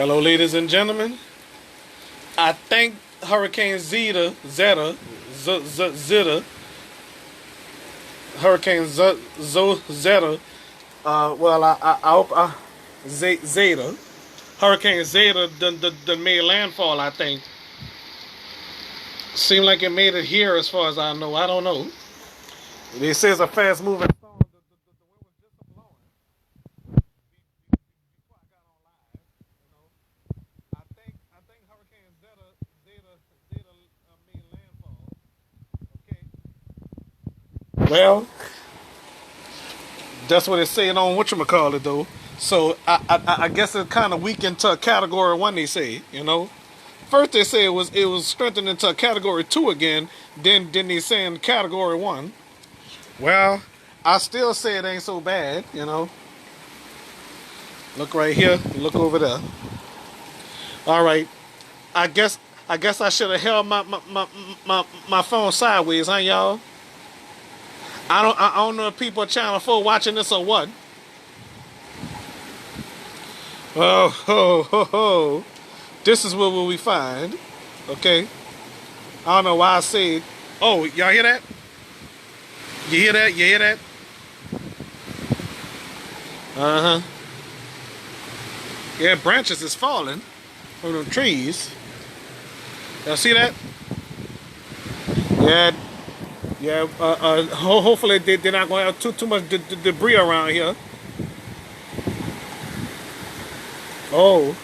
Hello, ladies and gentlemen. I think Hurricane Zeta, Hurricane Zeta. Zeta, Hurricane Zeta done made landfall. I think. Seemed like it made it here, as far as I know. I don't know. They say it's a fast moving storm. The wind was just a blowing. Before I got on live, you know. I think Hurricane Zeta made landfall. Okay. Well, that's what it's saying on whatchamacallit though. So I guess it kind of weakened to a category 1. They say, you know. First they say it was strengthened into a category 2 again. Then they saying category 1. Well, I still say it ain't so bad, you know. Look right here. Look over there. All right. I guess I should have held my phone sideways, huh, y'all? I don't know if people are Channel 4 watching this or what. Oh, ho, ho, ho. This is what we find. Okay. I don't know why I say. Oh, y'all hear that? You hear that? You hear that? Uh-huh. Yeah, branches is falling from the trees. Y'all see that? Yeah. Yeah. Hopefully they're not going to have too much debris around here. Oh.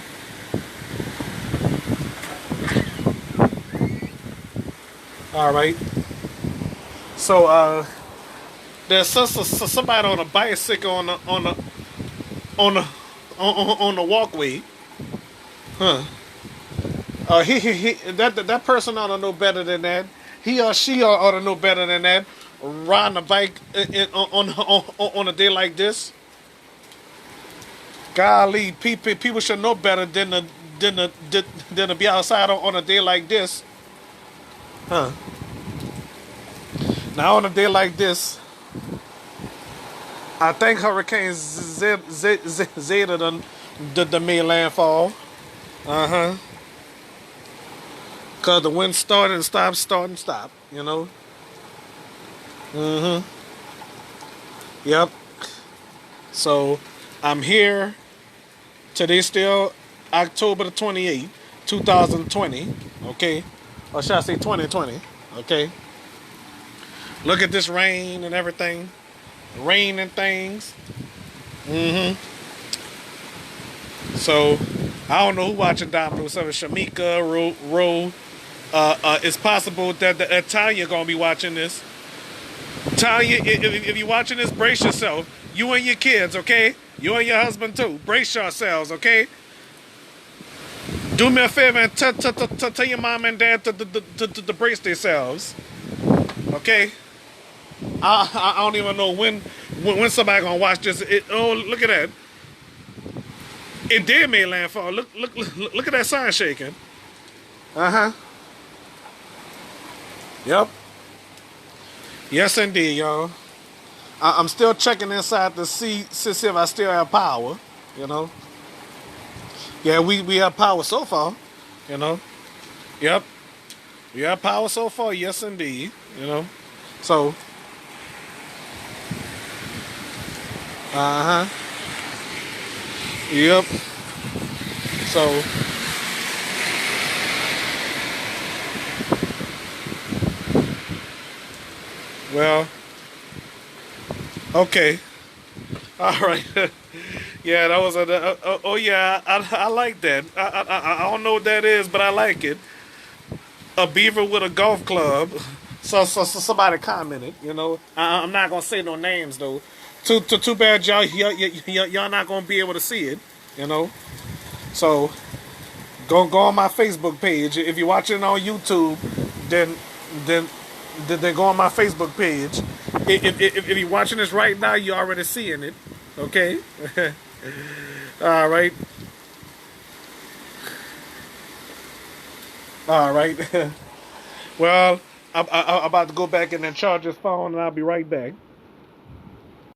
All right. So there's somebody on a bicycle on the walkway. Huh. That person ought to know better than that. He or she ought to know better than that. Riding a bike on a day like this. Golly, people should know better than to be outside on a day like this. Huh. Now on a day like this, I think Hurricane Zeta done made landfall. Uh-huh. Cause the wind started and stop, you know. Mm-hmm. Yep. So I'm here. Today still October the 28th, 2020. Okay. Or should I say 2020? Okay. Look at this rain and everything. Rain and things. Mm-hmm. So, I don't know who watching Dominoes. So Shamika, Ro. It's possible that Tanya gonna be watching this. Tanya, if you're watching this, brace yourself. You and your kids, okay? You and your husband too. Brace yourselves, okay? Do me a favor and tell your mom and dad to brace themselves. Okay? I don't even know when somebody gonna watch this. Oh, look at that! It did make landfall. Look at that sign shaking. Uh-huh. Yep. Yes, indeed, y'all. I'm still checking inside to see if I still have power. You know. Yeah, we have power so far. You know. Yep. We have power so far. Yes, indeed. You know. So. Uh-huh. Yep. So. Well. Okay. All right. Yeah, that was oh yeah, I like that. I don't know what that is, but I like it. A beaver with a golf club. So somebody commented, you know. I'm not gonna say no names though. Too bad y'all not gonna be able to see it, you know. So go on my Facebook page. If you're watching it on YouTube, then go on my Facebook page. If you're watching this right now, you're already seeing it. Okay. All right. All right. Well, I'm about to go back in and charge this phone, and I'll be right back.